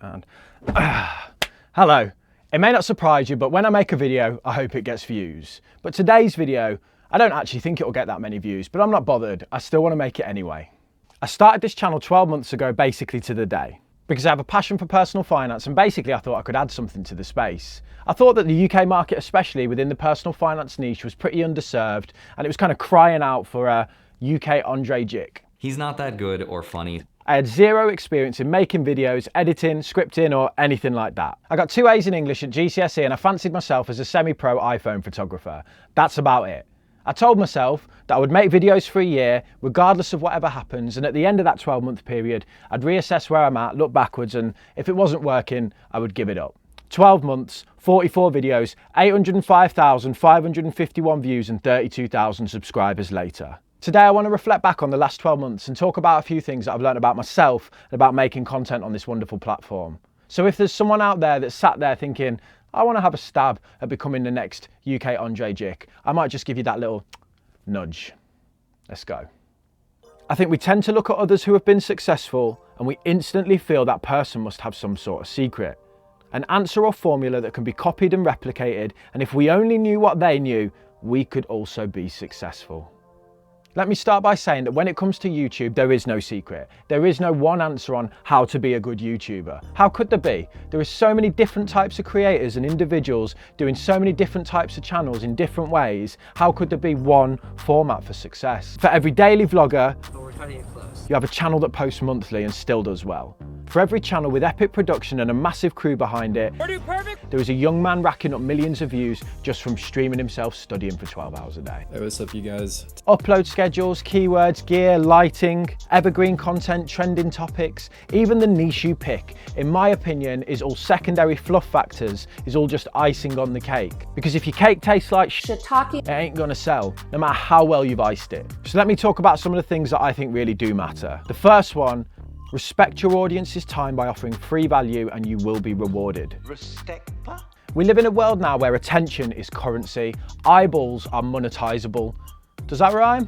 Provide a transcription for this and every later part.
And hello. It may not surprise you, but when I make a video, I hope it gets views. But today's video, I don't actually think it'll get that many views, but I'm not bothered. I still want to make it anyway. I started this channel 12 months ago, basically to the day, because I have a passion for personal finance, and basically I thought I could add something to the space. I thought that the UK market, especially within the personal finance niche, was pretty underserved, and it was kind of crying out for a UK Andre Gick. He's not that good or funny. I had zero experience in making videos, editing, scripting, or anything like that. I got 2 A's in English at GCSE and I fancied myself as a semi-pro iPhone photographer. That's about it. I told myself that I would make videos for a year, regardless of whatever happens, and at the end of that 12-month period, I'd reassess where I'm at, look backwards, and if it wasn't working, I would give it up. 12 months, 44 videos, 805,551 views, and 32,000 subscribers later. Today I want to reflect back on the last 12 months and talk about a few things that I've learned about myself and about making content on this wonderful platform. So if there's someone out there that's sat there thinking, I want to have a stab at becoming the next UK Andre Gick, I might just give you that little nudge. Let's go. I think we tend to look at others who have been successful and we instantly feel that person must have some sort of secret, an answer or formula that can be copied and replicated, and if we only knew what they knew, we could also be successful. Let me start by saying that when it comes to YouTube, there is no secret. There is no one answer on how to be a good YouTuber. How could there be? There are so many different types of creators and individuals doing so many different types of channels in different ways. How could there be one format for success? For every daily vlogger, you have a channel that posts monthly and still does well. For every channel with epic production and a massive crew behind it, there is a young man racking up millions of views just from streaming himself studying for 12 hours a day. Hey, what's up, you guys? Upload schedules, keywords, gear, lighting, evergreen content, trending topics, even the niche you pick, in my opinion, is all secondary fluff factors, is all just icing on the cake. Because if your cake tastes like shiitake, it ain't gonna sell, no matter how well you've iced it. So let me talk about some of the things that I think really do matter. The first one, respect your audience's time by offering free value and you will be rewarded. We live in a world now where attention is currency, eyeballs are monetizable. Does that rhyme?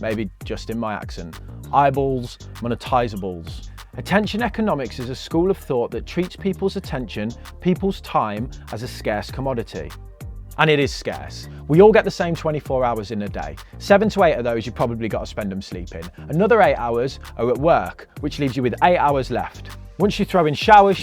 Maybe just in my accent. Eyeballs, monetizables. Attention economics is a school of thought that treats people's attention, people's time, as a scarce commodity. And it is scarce. We all get the same 24 hours in a day. 7 to 8 of those you've probably got to spend them sleeping. Another 8 hours are at work, which leaves you with 8 hours left. Once you throw in showers,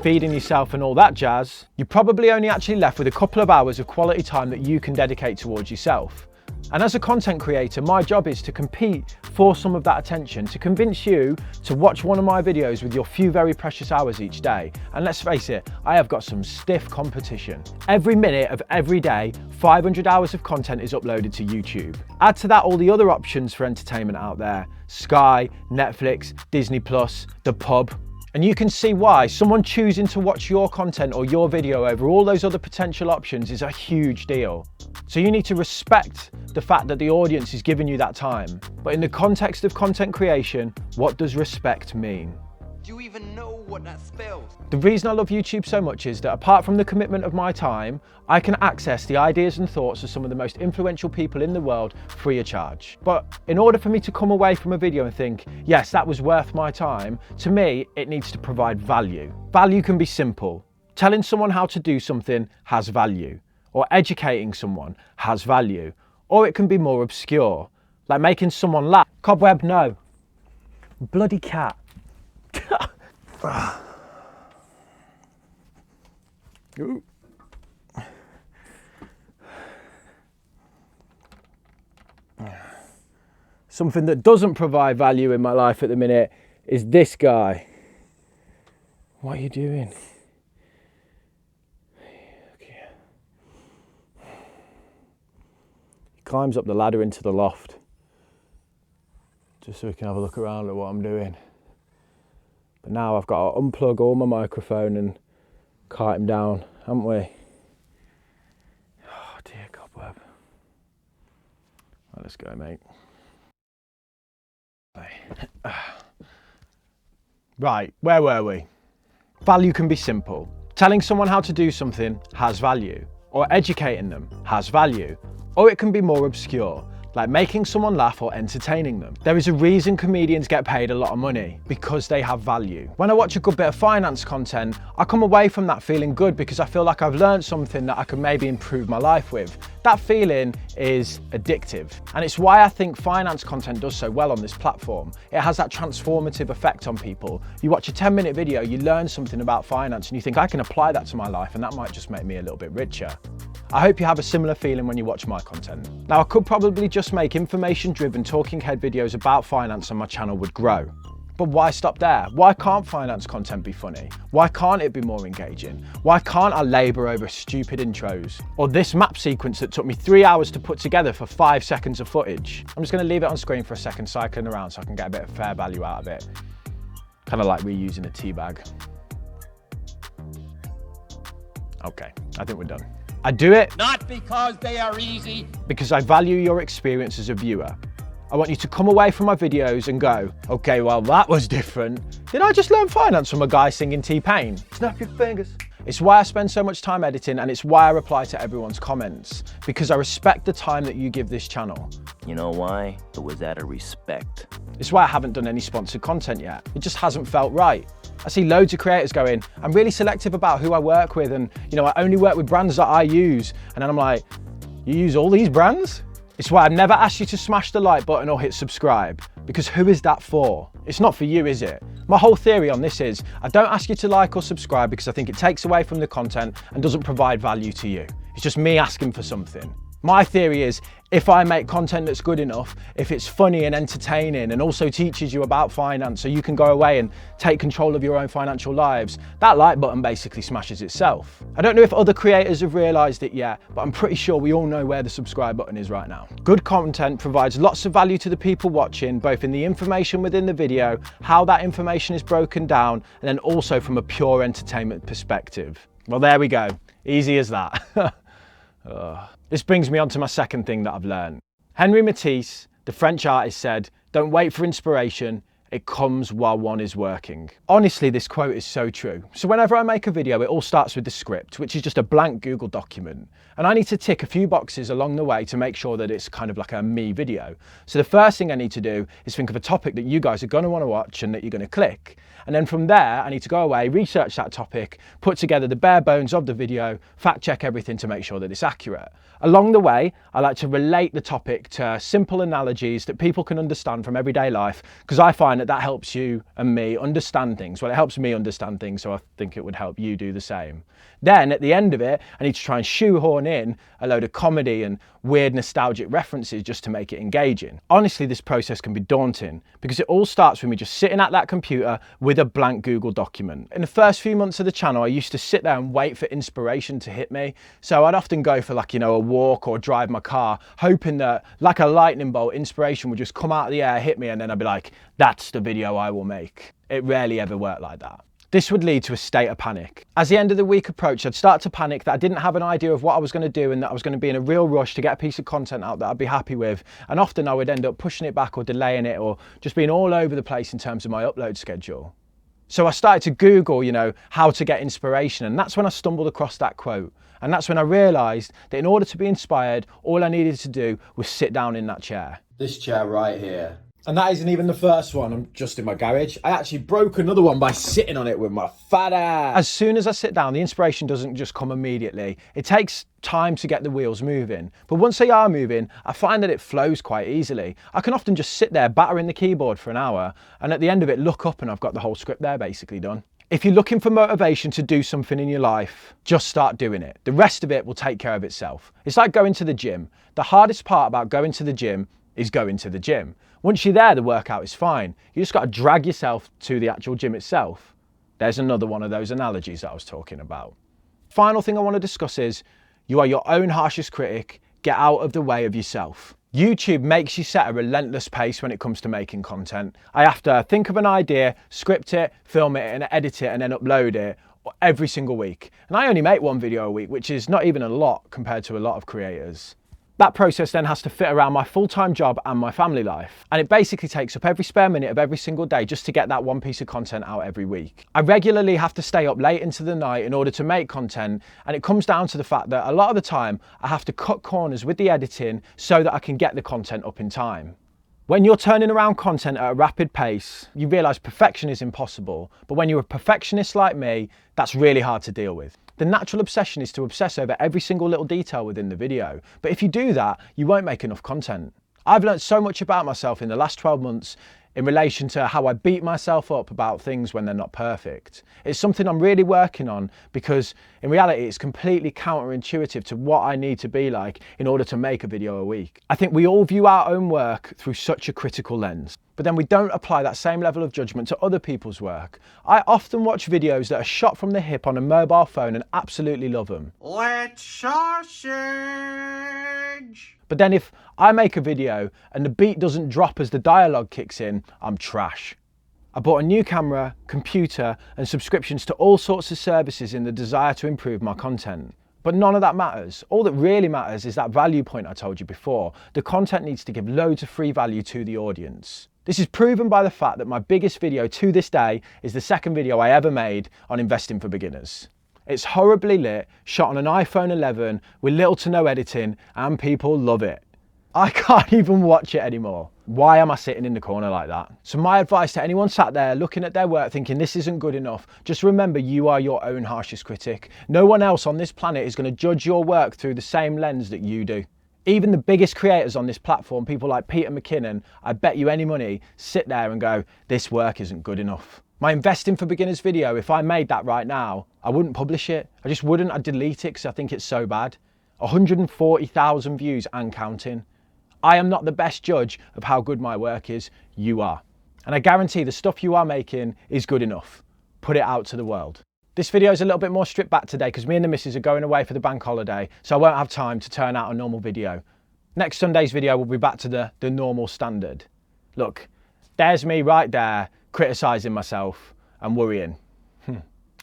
feeding yourself and all that jazz, you're probably only actually left with a couple of hours of quality time that you can dedicate towards yourself. And as a content creator, my job is to compete for some of that attention, to convince you to watch one of my videos with your few very precious hours each day. And let's face it, I have got some stiff competition. Every minute of every day, 500 hours of content is uploaded to YouTube. Add to that all the other options for entertainment out there: Sky, Netflix, Disney+, the pub. And you can see why someone choosing to watch your content or your video over all those other potential options is a huge deal. So you need to respect the fact that the audience is giving you that time. But in the context of content creation, what does respect mean? Do you even know what that spells? The reason I love YouTube so much is that apart from the commitment of my time, I can access the ideas and thoughts of some of the most influential people in the world free of charge. But in order for me to come away from a video and think, yes, that was worth my time, to me, it needs to provide value. Value can be simple. Telling someone how to do something has value, or educating someone has value, or it can be more obscure, like making someone laugh. Cobweb, no. Bloody cat. Ooh. Something that doesn't provide value in my life at the minute is this guy. What are you doing? Okay. He climbs up the ladder into the loft just so we can have a look around at what I'm doing. But now I've got to unplug all my microphone and kite him down, haven't we? Oh dear, Cobweb. Right, let's go, mate. Right, where were we? Value can be simple. Telling someone how to do something has value, or educating them has value, or it can be more obscure, like making someone laugh or entertaining them. There is a reason comedians get paid a lot of money, because they have value. When I watch a good bit of finance content, I come away from that feeling good because I feel like I've learned something that I can maybe improve my life with. That feeling is addictive. And it's why I think finance content does so well on this platform. It has that transformative effect on people. You watch a 10-minute video, you learn something about finance and you think, I can apply that to my life and that might just make me a little bit richer. I hope you have a similar feeling when you watch my content. Now, I could probably just make information-driven talking head videos about finance and my channel would grow. But why stop there? Why can't finance content be funny? Why can't it be more engaging? Why can't I labour over stupid intros? Or this map sequence that took me 3 hours to put together for 5 seconds of footage? I'm just going to leave it on screen for a second, cycling around so I can get a bit of fair value out of it. Kind of like reusing a tea bag. Okay, I think we're done. I do it not because they are easy, because I value your experience as a viewer. I want you to come away from my videos and go, okay, well, that was different. Did I just learn finance from a guy singing T-Pain? Snap your fingers. It's why I spend so much time editing, and it's why I reply to everyone's comments, because I respect the time that you give this channel. You know why? It was out of respect. It's why I haven't done any sponsored content yet. It just hasn't felt right. I see loads of creators going, I'm really selective about who I work with, and I only work with brands that I use. And then I'm like, you use all these brands? It's why I've never asked you to smash the like button or hit subscribe, because who is that for? It's not for you, is it? My whole theory on this is, I don't ask you to like or subscribe because I think it takes away from the content and doesn't provide value to you. It's just me asking for something. My theory is, if I make content that's good enough, if it's funny and entertaining and also teaches you about finance so you can go away and take control of your own financial lives, that like button basically smashes itself. I don't know if other creators have realised it yet, but I'm pretty sure we all know where the subscribe button is right now. Good content provides lots of value to the people watching, both in the information within the video, how that information is broken down, and then also from a pure entertainment perspective. Well, there we go. Easy as that. This brings me on to my second thing that I've learned. Henri Matisse, the French artist, said, "Don't wait for inspiration, it comes while one is working." Honestly, this quote is so true. So whenever I make a video, it all starts with the script, which is just a blank Google document. And I need to tick a few boxes along the way to make sure that it's kind of like a me video. So the first thing I need to do is think of a topic that you guys are going to want to watch and that you're going to click. And then from there, I need to go away, research that topic, put together the bare bones of the video, fact check everything to make sure that it's accurate. Along the way, I like to relate the topic to simple analogies that people can understand from everyday life, because I find that helps you and me understand things. Well, it helps me understand things, so I think it would help you do the same. Then at the end of it, I need to try and shoehorn in a load of comedy and weird nostalgic references just to make it engaging. Honestly, this process can be daunting because it all starts with me just sitting at that computer with a blank Google document. In the first few months of the channel, I used to sit there and wait for inspiration to hit me. So I'd often go for a walk or drive my car, hoping that like a lightning bolt, inspiration would just come out of the air, hit me, and then I'd be like, that's the video I will make. It rarely ever worked like that. This would lead to a state of panic. As the end of the week approached, I'd start to panic that I didn't have an idea of what I was going to do and that I was going to be in a real rush to get a piece of content out that I'd be happy with. And often I would end up pushing it back or delaying it or just being all over the place in terms of my upload schedule. So I started to Google, how to get inspiration. And that's when I stumbled across that quote. And that's when I realised that in order to be inspired, all I needed to do was sit down in that chair. This chair right here. And that isn't even the first one, I'm just in my garage. I actually broke another one by sitting on it with my fat ass. As soon as I sit down, the inspiration doesn't just come immediately. It takes time to get the wheels moving. But once they are moving, I find that it flows quite easily. I can often just sit there battering the keyboard for an hour, and at the end of it, look up and I've got the whole script there basically done. If you're looking for motivation to do something in your life, just start doing it. The rest of it will take care of itself. It's like going to the gym. The hardest part about going to the gym is going to the gym. Once you're there, the workout is fine. You just got to drag yourself to the actual gym itself. There's another one of those analogies that I was talking about. Final thing I want to discuss is, you are your own harshest critic. Get out of the way of yourself. YouTube makes you set a relentless pace when it comes to making content. I have to think of an idea, script it, film it, and edit it, and then upload it every single week. And I only make one video a week, which is not even a lot compared to a lot of creators. That process then has to fit around my full-time job and my family life. And it basically takes up every spare minute of every single day just to get that one piece of content out every week. I regularly have to stay up late into the night in order to make content, and it comes down to the fact that a lot of the time I have to cut corners with the editing so that I can get the content up in time. When you're turning around content at a rapid pace, you realise perfection is impossible, but when you're a perfectionist like me, that's really hard to deal with. The natural obsession is to obsess over every single little detail within the video, but if you do that, you won't make enough content. I've learned so much about myself in the last 12 months in relation to how I beat myself up about things when they're not perfect. It's something I'm really working on because in reality it's completely counterintuitive to what I need to be like in order to make a video a week. I think we all view our own work through such a critical lens, but then we don't apply that same level of judgment to other people's work. I often watch videos that are shot from the hip on a mobile phone and absolutely love them. Let's sausage! But then if I make a video and the beat doesn't drop as the dialogue kicks in, I'm trash. I bought a new camera, computer, and subscriptions to all sorts of services in the desire to improve my content. But none of that matters. All that really matters is that value point I told you before. The content needs to give loads of free value to the audience. This is proven by the fact that my biggest video to this day is the second video I ever made on investing for beginners. It's horribly lit, shot on an iPhone 11 with little to no editing, and people love it. I can't even watch it anymore. Why am I sitting in the corner like that? So my advice to anyone sat there looking at their work thinking this isn't good enough, just remember you are your own harshest critic. No one else on this planet is going to judge your work through the same lens that you do. Even the biggest creators on this platform, people like Peter McKinnon, I bet you any money, sit there and go, this work isn't good enough. My investing for beginners video, if I made that right now, I wouldn't publish it. I just wouldn't. I'd delete it because I think it's so bad. 140,000 views and counting. I am not the best judge of how good my work is. You are. And I guarantee the stuff you are making is good enough. Put it out to the world. This video is a little bit more stripped back today because me and the missus are going away for the bank holiday, so I won't have time to turn out a normal video. Next Sunday's video will be back to the normal standard. Look, there's me right there, criticising myself and worrying.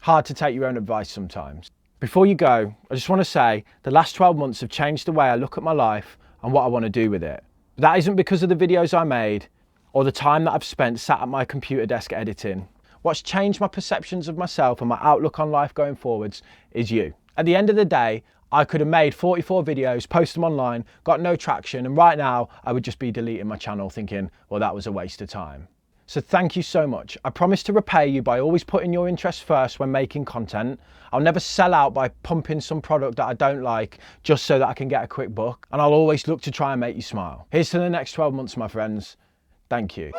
Hard to take your own advice sometimes. Before you go, I just want to say the last 12 months have changed the way I look at my life and what I want to do with it. But that isn't because of the videos I made or the time that I've spent sat at my computer desk editing. What's changed my perceptions of myself and my outlook on life going forwards is you. At the end of the day, I could have made 44 videos, posted them online, got no traction, and right now I would just be deleting my channel thinking, well, that was a waste of time. So thank you so much. I promise to repay you by always putting your interests first when making content. I'll never sell out by pumping some product that I don't like just so that I can get a quick buck. And I'll always look to try and make you smile. Here's to the next 12 months, my friends. Thank you.